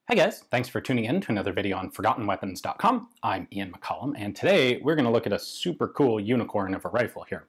Hi guys, thanks for tuning in to another video on ForgottenWeapons.com. I'm Ian McCollum, and today we're going to look at a super cool unicorn of a rifle here.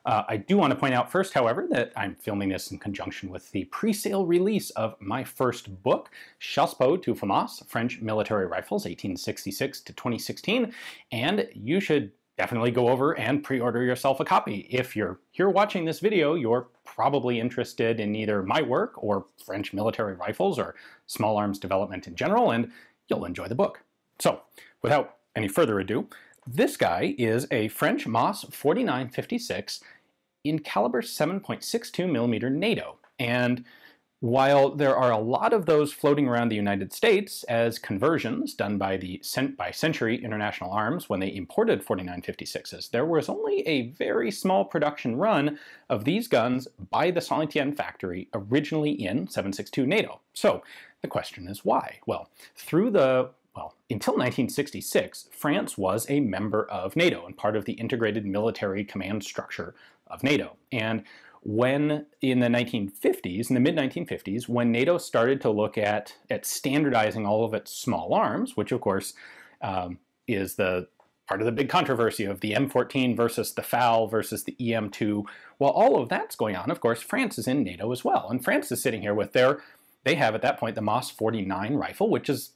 I do want to point out first, however, that I'm filming this in conjunction with the pre-sale release of my first book, Chassepot to FAMAS, French Military Rifles, 1866 to 2016, and you should definitely go over and pre-order yourself a copy. If you're here watching this video, you're probably interested in either my work or French military rifles or small arms development in general, and you'll enjoy the book. So, without any further ado, this guy is a French MAS 4956 in caliber 7.62 millimeter NATO. And while there are a lot of those floating around the United States as conversions done by Century International Arms when they imported 4956s, there was only a very small production run of these guns by the Saint-Étienne factory originally in 7.62 NATO. So the question is why? Well, until 1966, France was a member of NATO and part of the integrated military command structure of NATO. And when in the 1950s, in the mid-1950s, when NATO started to look at standardizing all of its small arms, which of course is the part of the big controversy of the M14 versus the FAL versus the EM2, while all of that's going on, of course, France is in NATO as well. And France is sitting here with they have at that point the MAS 49 rifle, which is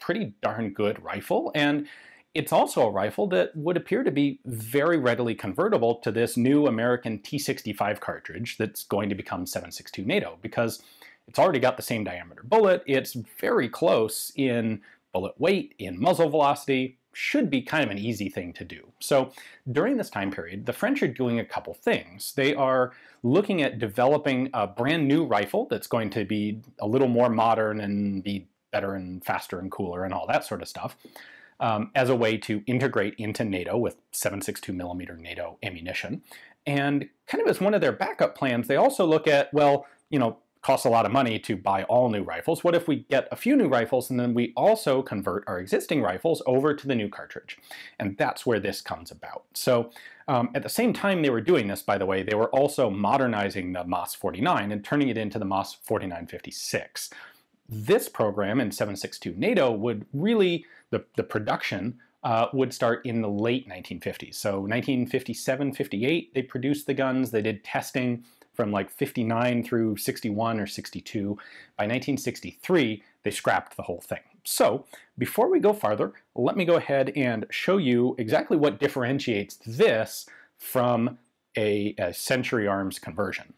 pretty darn good rifle, and it's also a rifle that would appear to be very readily convertible to this new American T65 cartridge that's going to become 7.62 NATO, because it's already got the same diameter bullet, it's very close in bullet weight, in muzzle velocity, should be kind of an easy thing to do. So during this time period, the French are doing a couple things. They are looking at developing a brand new rifle that's going to be a little more modern and be better and faster and cooler and all that sort of stuff, as a way to integrate into NATO with 7.62 millimeter NATO ammunition. And kind of as one of their backup plans, they also look at, well, costs a lot of money to buy all new rifles. What if we get a few new rifles and then we also convert our existing rifles over to the new cartridge? And that's where this comes about. So at the same time they were doing this, by the way, they were also modernizing the MAS 49 and turning it into the MAS 4956. This program in 7.62 NATO would really, the production would start in the late 1950s. So 1957, 58, they produced the guns. They did testing from like 59 through 61 or 62. By 1963, they scrapped the whole thing. So before we go farther, let me go ahead and show you exactly what differentiates this from a Century Arms conversion.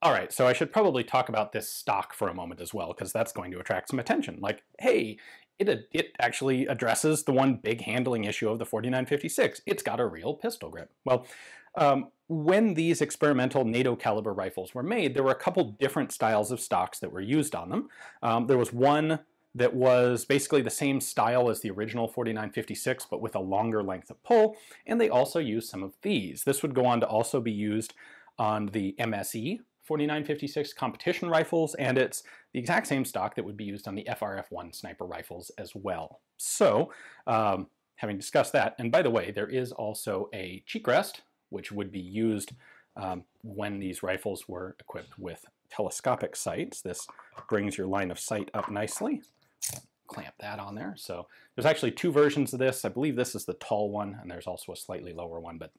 All right, so I should probably talk about this stock for a moment as well, because that's going to attract some attention. Like, hey, it actually addresses the one big handling issue of the 4956. It's got a real pistol grip. Well, when these experimental NATO caliber rifles were made, there were a couple different styles of stocks that were used on them. There was one that was basically the same style as the original 4956, but with a longer length of pull, and they also used some of these. This would go on to also be used on the MSE 4956 competition rifles, and it's the exact same stock that would be used on the FRF1 sniper rifles as well. So, having discussed that, and by the way, there is also a cheek rest, which would be used when these rifles were equipped with telescopic sights. This brings your line of sight up nicely. Clamp that on there. So there's actually two versions of this. I believe this is the tall one, and there's also a slightly lower one, but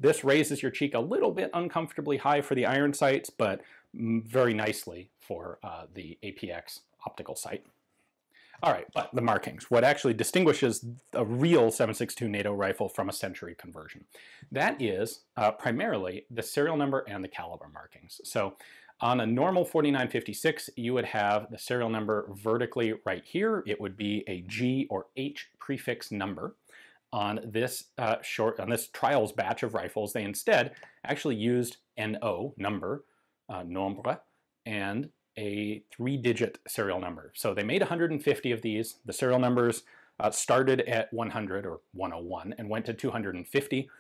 this raises your cheek a little bit uncomfortably high for the iron sights, but very nicely for the APX optical sight. All right, but the markings. What actually distinguishes a real 7.62 NATO rifle from a Century conversion? That is primarily the serial number and the caliber markings. So on a normal 4956, you would have the serial number vertically right here. It would be a G or H prefix number. On this trials batch of rifles, they instead actually used NO, number, nombre, and a 3-digit serial number. So they made 150 of these. The serial numbers started at 100 or 101 and went to 250.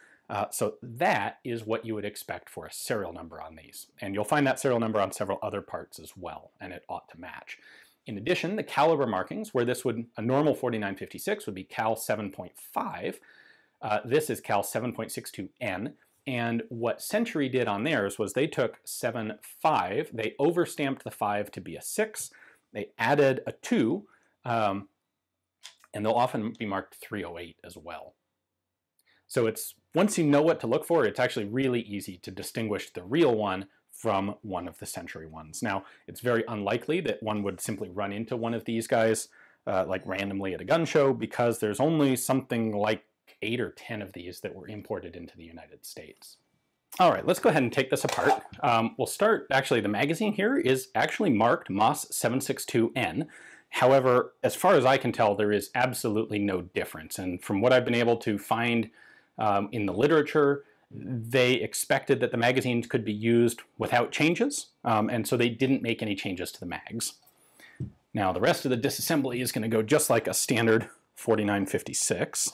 So that is what you would expect for a serial number on these. And you'll find that serial number on several other parts as well, and it ought to match. In addition, the caliber markings, where this would, a normal 4956 would be Cal 7.5, this is Cal 7.62N, and what Century did on theirs was they took 7.5, they overstamped the 5 to be a 6, They added a 2, and they'll often be marked 308 as well. So it's, once you know what to look for, it's actually really easy to distinguish the real one from one of the Century ones. Now, it's very unlikely that one would simply run into one of these guys like randomly at a gun show, because there's only something like 8 or 10 of these that were imported into the United States. All right, let's go ahead and take this apart. We'll start, actually, the magazine here is actually marked MOS 762N. However, as far as I can tell, there is absolutely no difference. And from what I've been able to find in the literature, they expected that the magazines could be used without changes, and so they didn't make any changes to the mags. Now, the rest of the disassembly is going to go just like a standard 4956.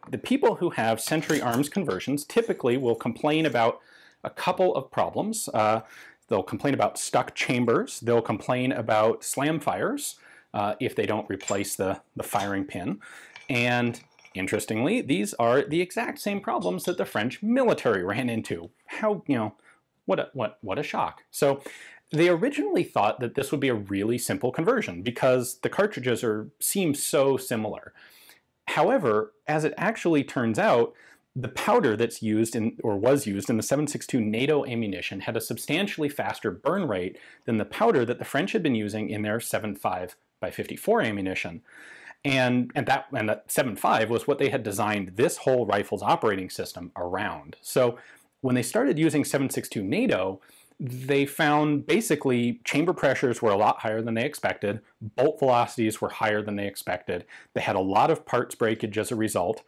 The people who have Century Arms conversions typically will complain about a couple of problems. They'll complain about stuck chambers. They'll complain about slam fires if they don't replace the firing pin. And interestingly, these are the exact same problems that the French military ran into. How, what a shock. So they originally thought that this would be a really simple conversion because the cartridges seem so similar. However, as it actually turns out, the powder that's used was used in the 7.62 NATO ammunition had a substantially faster burn rate than the powder that the French had been using in their 7.5x54 ammunition. And that 7.5 was what they had designed this whole rifle's operating system around. So when they started using 7.62 NATO, they found basically chamber pressures were a lot higher than they expected, bolt velocities were higher than they expected, they had a lot of parts breakage as a result,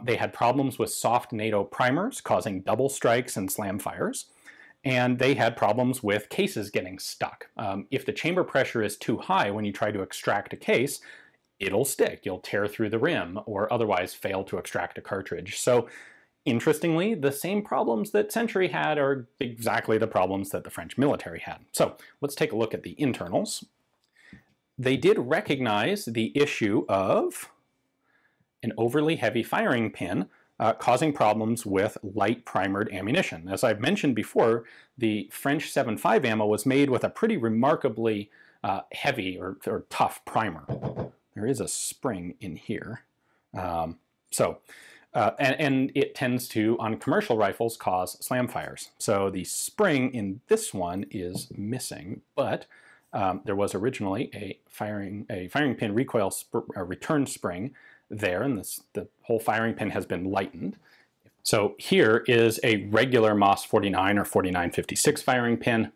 they had problems with soft NATO primers causing double strikes and slam fires, and they had problems with cases getting stuck. If the chamber pressure is too high when you try to extract a case, it'll stick, you'll tear through the rim or otherwise fail to extract a cartridge. So interestingly, the same problems that Century had are exactly the problems that the French military had. So let's take a look at the internals. They did recognize the issue of an overly heavy firing pin causing problems with light primered ammunition. As I've mentioned before, the French 7.5 ammo was made with a pretty remarkably heavy or tough primer. There is a spring in here. And it tends to, on commercial rifles, cause slam fires. So the spring in this one is missing, but there was originally a firing pin recoil return spring there, and the whole firing pin has been lightened. So here is a regular MOS 49 or 4956 firing pin,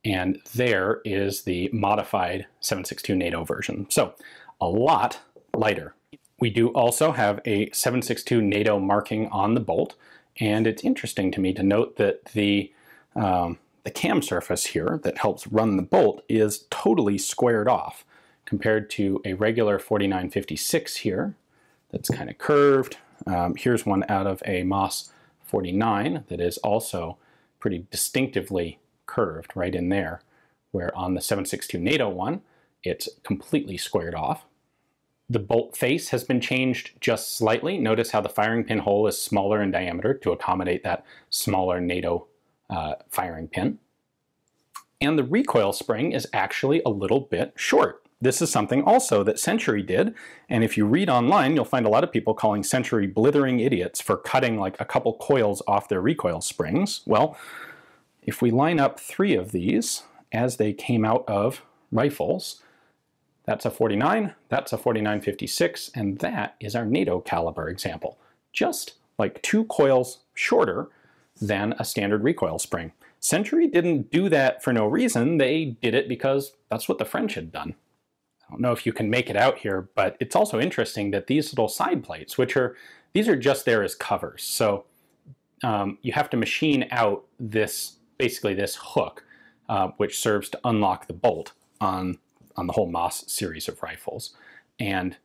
and there is the modified 7.62 NATO version. So a lot lighter. We do also have a 7.62 NATO marking on the bolt, and it's interesting to me to note that the cam surface here that helps run the bolt is totally squared off compared to a regular 4956 here that's kind of curved. Here's one out of a MOS 49 that is also pretty distinctively curved right in there, where on the 7.62 NATO one, it's completely squared off. The bolt face has been changed just slightly. Notice how the firing pin hole is smaller in diameter to accommodate that smaller NATO firing pin. And the recoil spring is actually a little bit short. This is something also that Century did, and if you read online, you'll find a lot of people calling Century blithering idiots for cutting like a couple coils off their recoil springs. Well, if we line up 3 of these as they came out of rifles, that's a 49, that's a 4956, and that is our NATO caliber example. Just like 2 coils shorter than a standard recoil spring. Century didn't do that for no reason, they did it because that's what the French had done. I don't know if you can make it out here, but it's also interesting that these little side plates, these are just there as covers. So you have to machine out basically this hook, which serves to unlock the bolt on the whole MOS series of rifles. And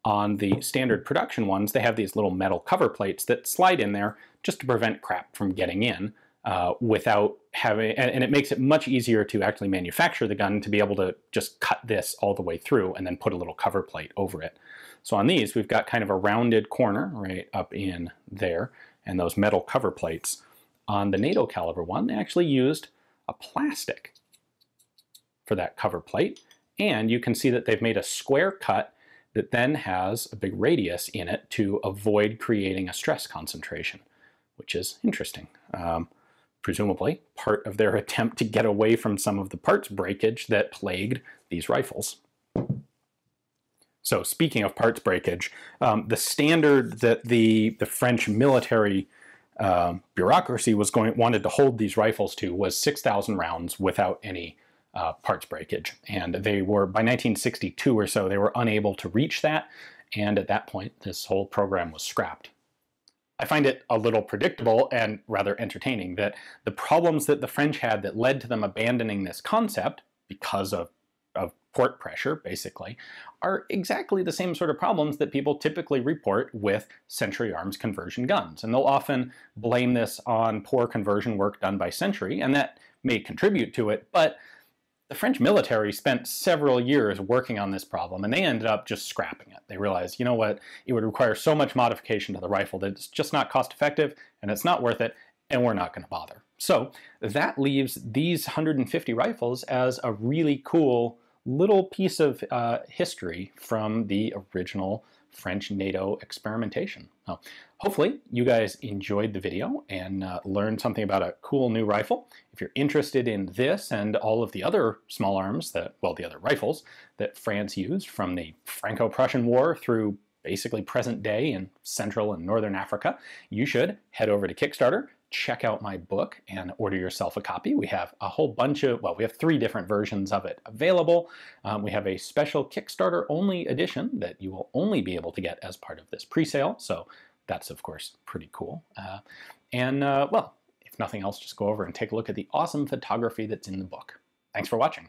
on the standard production ones, they have these little metal cover plates that slide in there just to prevent crap from getting in without having, and it makes it much easier to actually manufacture the gun to be able to just cut this all the way through and then put a little cover plate over it. So on these, we've got kind of a rounded corner right up in there and those metal cover plates. On the NATO caliber one, they actually used a plastic for that cover plate. And you can see that they've made a square cut that then has a big radius in it to avoid creating a stress concentration, which is interesting. Presumably part of their attempt to get away from some of the parts breakage that plagued these rifles. So speaking of parts breakage, the standard that the French military bureaucracy wanted to hold these rifles to was 6,000 rounds without any parts breakage. And they were, by 1962 or so, they were unable to reach that. And at that point, this whole program was scrapped. I find it a little predictable and rather entertaining that the problems that the French had that led to them abandoning this concept because of port pressure, basically, are exactly the same sort of problems that people typically report with Century Arms conversion guns. And they'll often blame this on poor conversion work done by Century, and that may contribute to it, but the French military spent several years working on this problem, and they ended up just scrapping it. They realized, you know what, it would require so much modification to the rifle that it's just not cost effective, and it's not worth it, and we're not going to bother. So that leaves these 150 rifles as a really cool little piece of history from the original French NATO experimentation. Well, hopefully you guys enjoyed the video and learned something about a cool new rifle. If you're interested in this and all of the other small arms the other rifles that France used from the Franco-Prussian War through basically present day in Central and Northern Africa, you should head over to Kickstarter, check out my book, and order yourself a copy. We have a whole bunch of, we have 3 different versions of it available. We have a special Kickstarter only edition that you will only be able to get as part of this pre-sale. So that's of course pretty cool. Well, if nothing else, just go over and take a look at the awesome photography that's in the book. Thanks for watching.